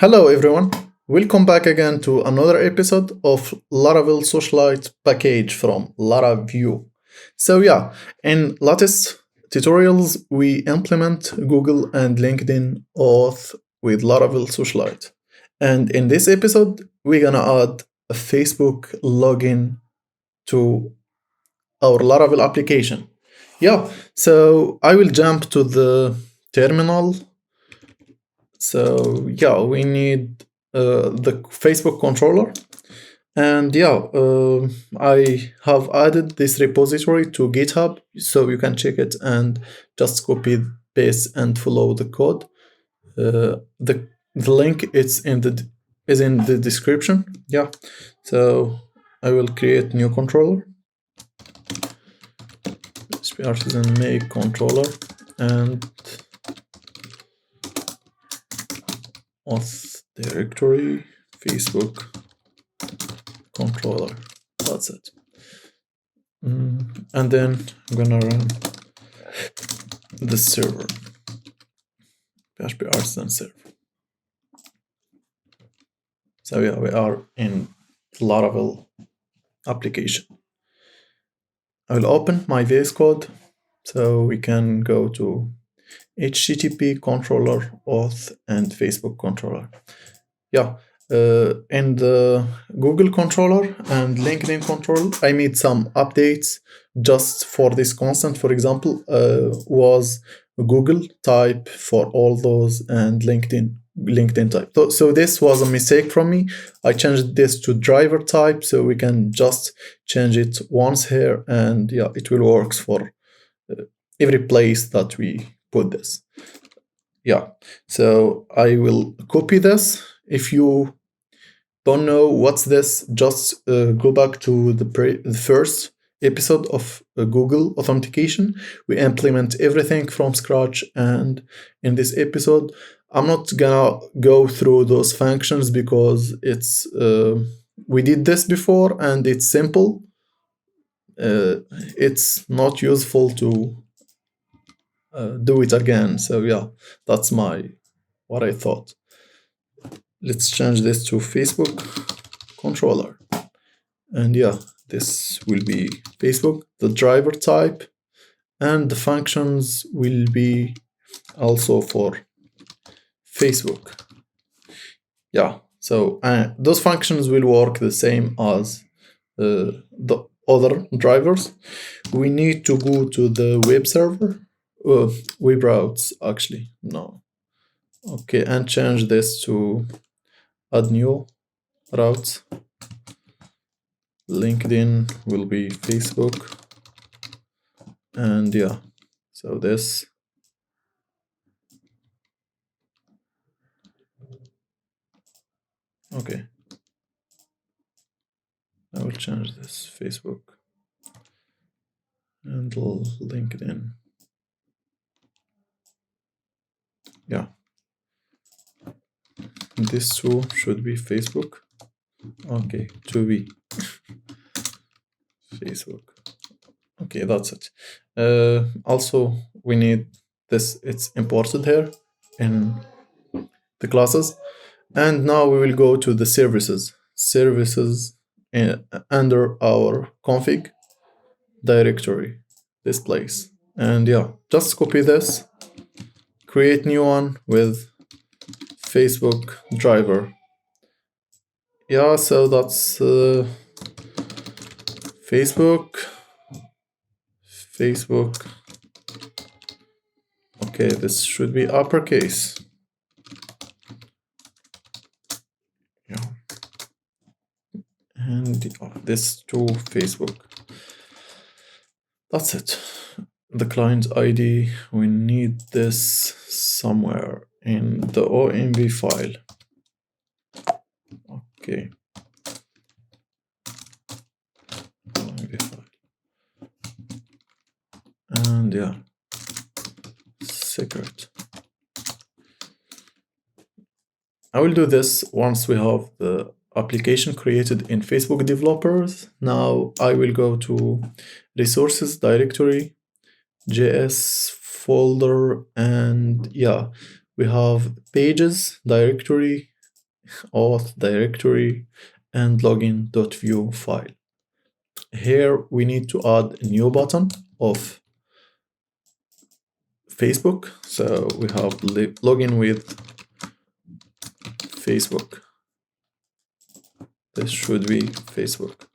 Hello everyone, welcome back again to another episode of Laravel Socialite package from Laravel. In latest tutorials we implement Google and LinkedIn auth with Laravel Socialite. And in this episode we're gonna add a Facebook login to our Laravel application. So I will jump to the terminal. We need the Facebook controller. And I have added this repository to GitHub so you can check it and just copy, paste, and follow the code. The link is in the description. So I will create new controller. Artisan make controller and auth directory Facebook controller. That's it. And then I'm gonna run the server, PHP Artisan server. So we are in Laravel application. I will open my VS Code so we can go to HTTP controller, auth, and Facebook controller. In the Google controller and LinkedIn controller, I made some updates just for this constant. For example, was Google type for all those and LinkedIn type. So this was a mistake from me. I changed this to driver type so we can just change it once here, and it will work for every place that we put this. So I will copy this. If you don't know what's this, just go back to the first episode of Google authentication. We implement everything from scratch, and in this episode I'm not gonna go through those functions because it's we did this before and it's simple. It's not useful to do it again. So that's what I thought. Let's change this to Facebook controller. And this will be Facebook, the driver type, and the functions will be also for Facebook. So those functions will work the same as the other drivers. We need to go to the web server, web routes actually, no. Okay, and change this to add new routes. LinkedIn will be Facebook, and so this. Okay, I will change this Facebook and LinkedIn. This two should be Facebook. Okay, to be Facebook. Okay, that's it. Also, we need this. It's imported here in the classes. And now we will go to the services under our config directory, this place. And just copy this, create new one with Facebook driver. So that's Facebook. Okay, this should be uppercase. And this to Facebook. That's it. The client ID, we need this somewhere in the OMV file. Okay. OMV file. And secret. I will do this once we have the application created in Facebook developers. Now I will go to resources directory, JS folder, and we have pages directory, auth directory and login.view file. Here we need to add a new button of Facebook. So we have login with Facebook. This should be Facebook.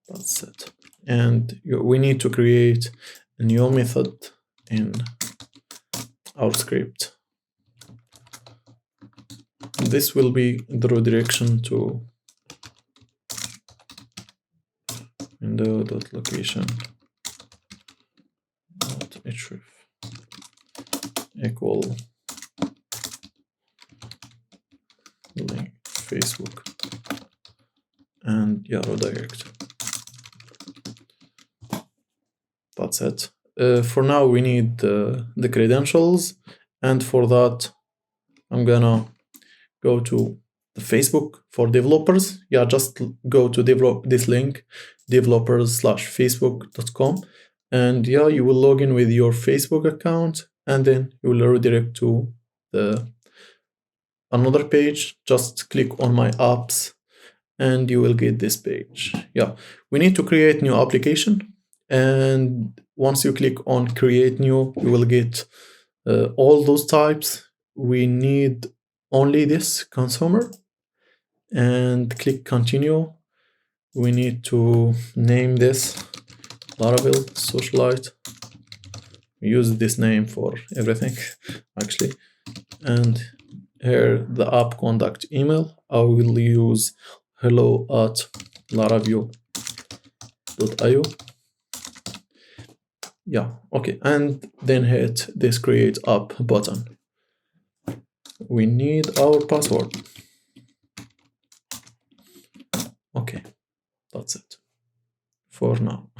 That's it. And we need to create a new method in our script. This will be the redirection to window.location.href equal link Facebook and redirect. That's it. For now, we need the credentials, and for that, I'm gonna go to the Facebook for developers. Just go to this link, developers.facebook.com, and you will log in with your Facebook account, and then you will redirect to another page. Just click on my apps, and you will get this page. We need to create new application, and once you click on create new, you will get all those types. We need only this consumer, and click continue. We need to name this Laravel Socialite. We use this name for everything actually. And here the app contact email, I will use hello@laravel.io. Okay, and then hit this create app button. We need our password. Okay, that's it for now.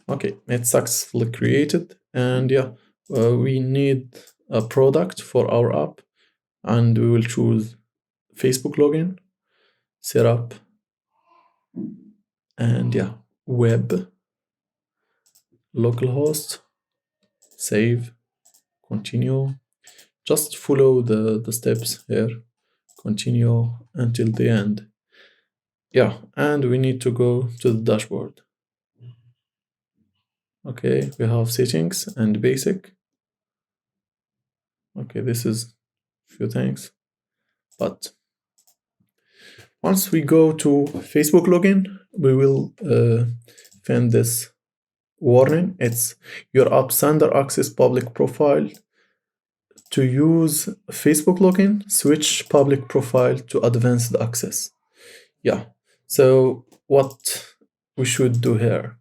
Okay, it's successfully created, and we need a product for our app, and we will choose Facebook login, setup, and web, localhost, save, continue. Just follow the steps here, continue until the end. And we need to go to the dashboard. Okay, we have settings and basic. Okay, this is few things, but once we go to Facebook login, we will find this warning. It's your app sender access public profile. To use Facebook login, switch public profile to advanced access. So what we should do here.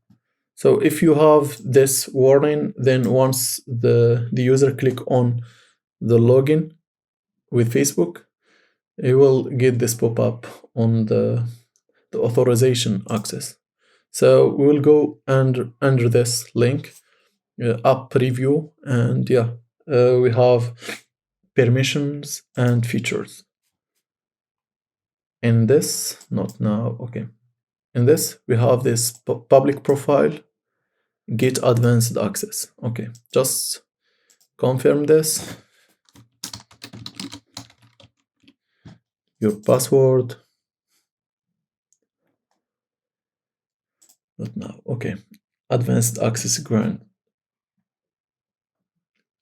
So if you have this warning, then once the user click on the login with Facebook, it will get this pop-up on the authorization access. So we will go under this link, app preview, and we have permissions and features. In this, not now, okay. In this, we have this public profile, get advanced access. Okay, just confirm this. Your password. Not now, okay. Advanced access grant.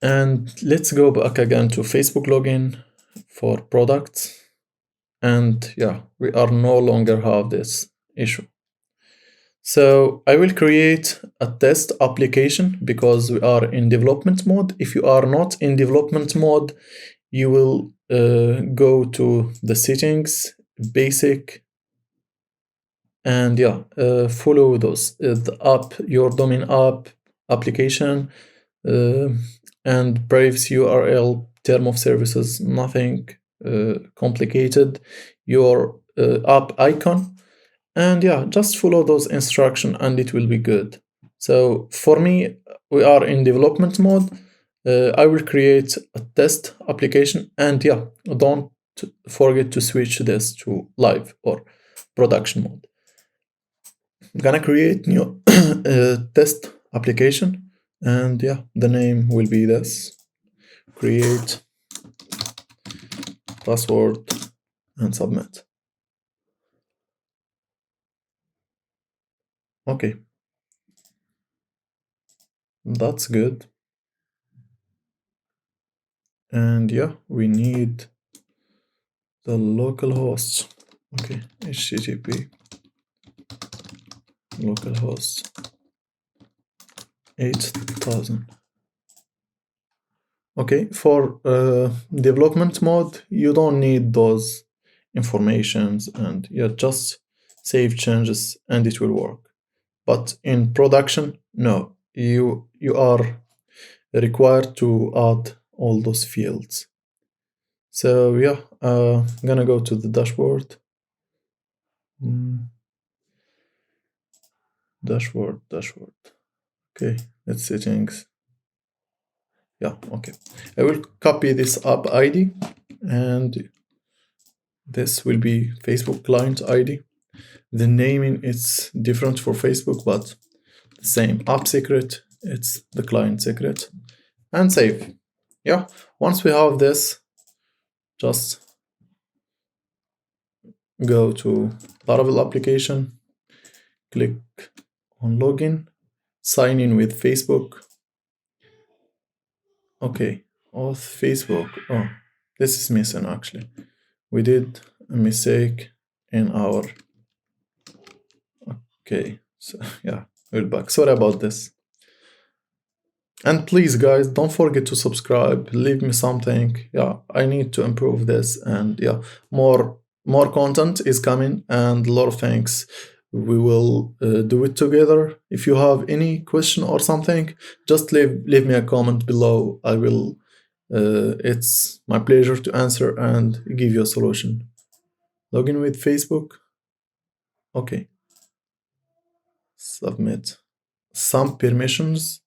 And let's go back again to Facebook login for products. And we are no longer have this issue. So I will create a test application because we are in development mode. If you are not in development mode, you will go to the settings, basic, and follow those. The app, your domain app, application, and privacy URL, term of services, nothing complicated. Your app icon, and just follow those instructions and it will be good. So for me, we are in development mode. I will create a test application, and don't forget to switch this to live or production mode. I'm gonna create new test application, and the name will be this, create password, and submit. Okay, that's good. And yeah, we need the local host. Okay, HTTP localhost 8000. Okay, for development mode, you don't need those informations, and yeah, just save changes and it will work. But in production, no, you are required to add all those fields. So yeah, I'm gonna go to the dashboard. Dashboard. Okay, let's settings. Yeah, okay. I will copy this app ID, and this will be Facebook client ID. The naming is different for Facebook, but the same. App secret, it's the client secret. And save. Yeah, once we have this, just go to Laravel application, click on login, sign in with Facebook. Okay, auth Facebook. Oh, this is missing actually. We did a mistake in our. Okay, so yeah, we're back. Sorry about this. And please, guys, don't forget to subscribe. Leave me something. Yeah, I need to improve this, and yeah, more content is coming, and a lot of things. We will do it together. If you have any question or something, just leave me a comment below. I will. It's my pleasure to answer and give you a solution. Login with Facebook. Okay. Submit. Some permissions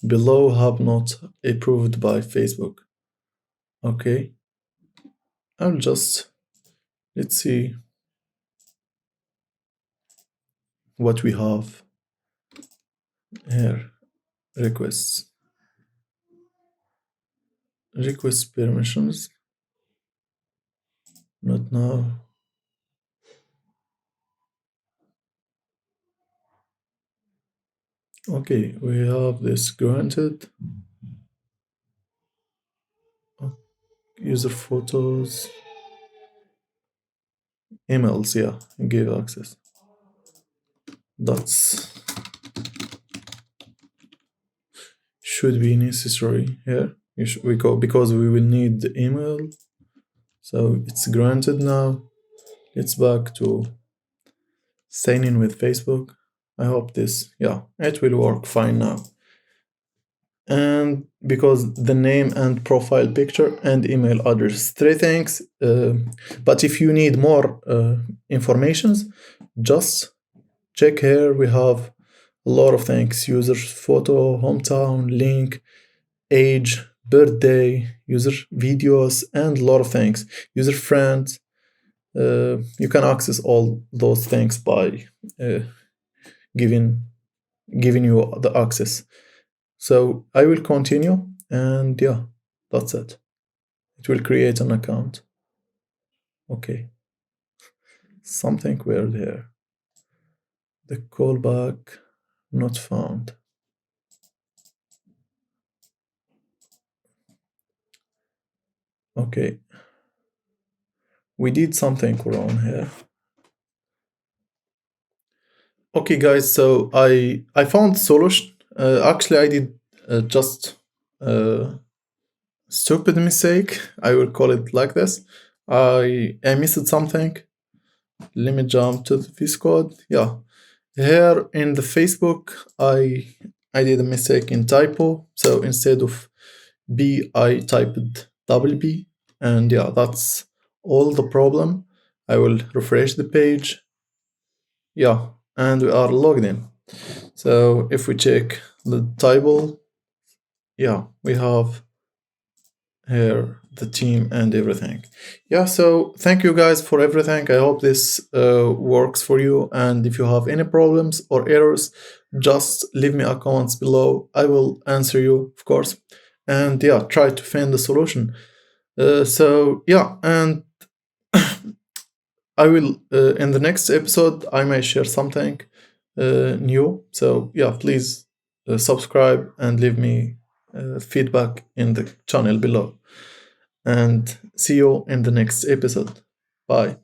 below have not approved by Facebook. Okay. I'll just, let's see what we have here. Requests. Request permissions. Not now. Okay, we have this granted. User photos. Emails, yeah, give access. That's should be necessary here. We go because we will need the email. So it's granted now. It's back to sign in with Facebook. I hope this, yeah, it will work fine now. And because the name and profile picture and email address, three things. But if you need more informations, just check here. We have a lot of things: user photo, hometown, link, age, birthday, user videos, and a lot of things. User friends. You can access all those things by giving you the access. So I will continue, and yeah, that's it. It will create an account. Okay. Something weird here. The callback not found. Okay. We did something wrong here. Okay, guys, so I found solution. Actually, I did just stupid mistake. I will call it like this. I missed something. Let me jump to this code. Yeah, here in the Facebook, I did a mistake in typo. So instead of B, I typed double B, and yeah, that's all the problem. I will refresh the page. Yeah, and we are logged in. So if we check the table, yeah, we have here the team and everything. Yeah, so thank you guys for everything. I hope this works for you, and if you have any problems or errors, just leave me a comments below. I will answer you, of course, and yeah, try to find the solution. So yeah, and I will in the next episode I may share something new. So yeah, please subscribe and leave me feedback in the channel below. And see you in the next episode. Bye.